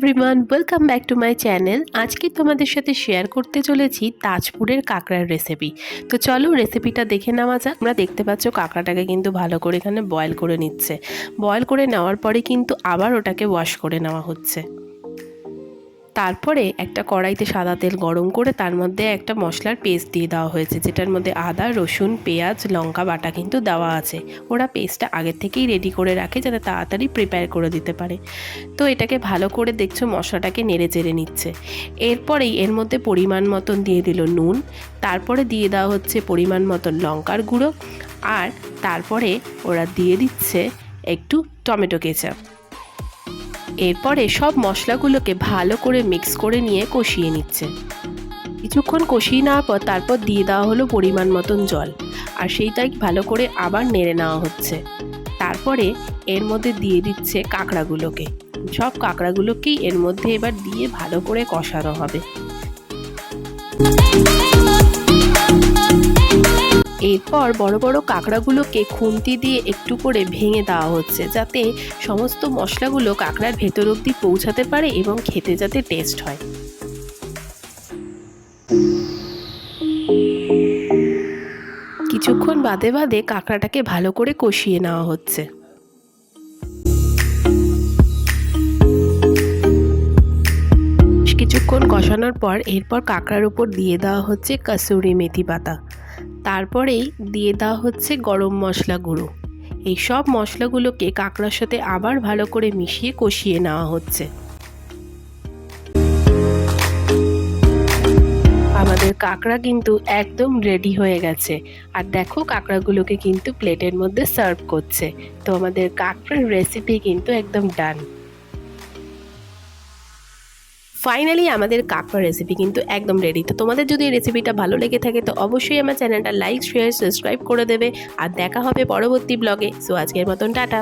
Everyone, welcome back to my channel. আজকে তোমাদের সাথে শেয়ার করতে চলেছি তাজপুরের কাঁকড়ার রেসিপি। তো চলো রেসিপিটা দেখে নেওয়া যাক। তোমরা দেখতে পাচ্ছ কাঁকড়াটাকে কিন্তু ভালো করে এখানে বয়েল করে নিচ্ছে। বয়েল করে নেওয়ার পরে কিন্তু আবার ওটাকে ওয়াশ করে নেওয়া হচ্ছে। তারপরে একটা কড়াইতে সাদা তেল গরম করে তার মধ্যে একটা মশলার পেস্ট দিয়ে দেওয়া হয়েছে, যেটার মধ্যে আদা, রসুন, পেঁয়াজ, লঙ্কা বাটা কিন্তু দেওয়া আছে। ওরা পেস্টটা আগের থেকেই রেডি করে রাখে যাতে তাড়াতাড়ি প্রিপেয়ার করে দিতে পারে। তো এটাকে ভালো করে দেখছো মশলাটাকে নেড়ে চেড়ে নিচ্ছে। এরপরেই এর মধ্যে পরিমাণ মতন দিয়ে দিল নুন, তারপরে দিয়ে দেওয়া হচ্ছে পরিমাণ মতন লঙ্কার গুঁড়ো, আর তারপরে ওরা দিয়ে দিচ্ছে একটু টমেটো কেচাপ। এরপরে সব মশলাগুলোকে ভালো করে মিক্স করে নিয়ে কষিয়ে নিচ্ছে। কিছুক্ষণ কষিয়ে নেওয়ার পর তারপর দিয়ে দেওয়া হলো পরিমাণ মতন জল, আর সেইটাই ভালো করে আবার নেড়ে নেওয়া হচ্ছে। তারপরে এর মধ্যে দিয়ে দিচ্ছে কাঁকড়াগুলোকে। সব কাঁকড়াগুলোকেই এর মধ্যে এবার দিয়ে ভালো করে কষানো হবে। এরপর বড় বড় কাঁকড়াগুলোকে খুন্তি দিয়ে একটু করে ভেঙে দেওয়া হচ্ছে, যাতে সমস্ত মশলাগুলো কাঁকড়ার ভেতর অবধি পৌঁছাতে পারে এবং খেতে যাতে টেস্ট হয়। কিছুক্ষণ বাদে বাদে কাঁকড়াটাকে ভালো করে কষিয়ে নেওয়া হচ্ছে। কিছুক্ষণ কষানোর পর এরপর কাঁকড়ার উপর দিয়ে দেওয়া হচ্ছে কসুরি মেথি পাতা। তারপরেই দিয়ে দেওয়া হচ্ছে গরম মশলা গুঁড়ো। এই সব মশলাগুলোকে কাঁকড়ার সাথে আবার ভালো করে মিশিয়ে কষিয়ে নেওয়া হচ্ছে। আমাদের কাঁকড়া কিন্তু একদম রেডি হয়ে গেছে। আর দেখো কাঁকড়াগুলোকে কিন্তু প্লেটের মধ্যে সার্ভ করছে। তো আমাদের কাঁকড়ার রেসিপি কিন্তু একদম ডান। ফাইনালি আমাদের কাঁকড়া রেসিপি কিন্তু একদম রেডি। তো তোমাদের যদি এই রেসিপিটা ভালো লেগে থাকে তো অবশ্যই আমার চ্যানেলটা লাইক, শেয়ার, সাবস্ক্রাইব করে দেবে। আর দেখা হবে পরবর্তী ব্লগে। সো আজকের মতন টাটা।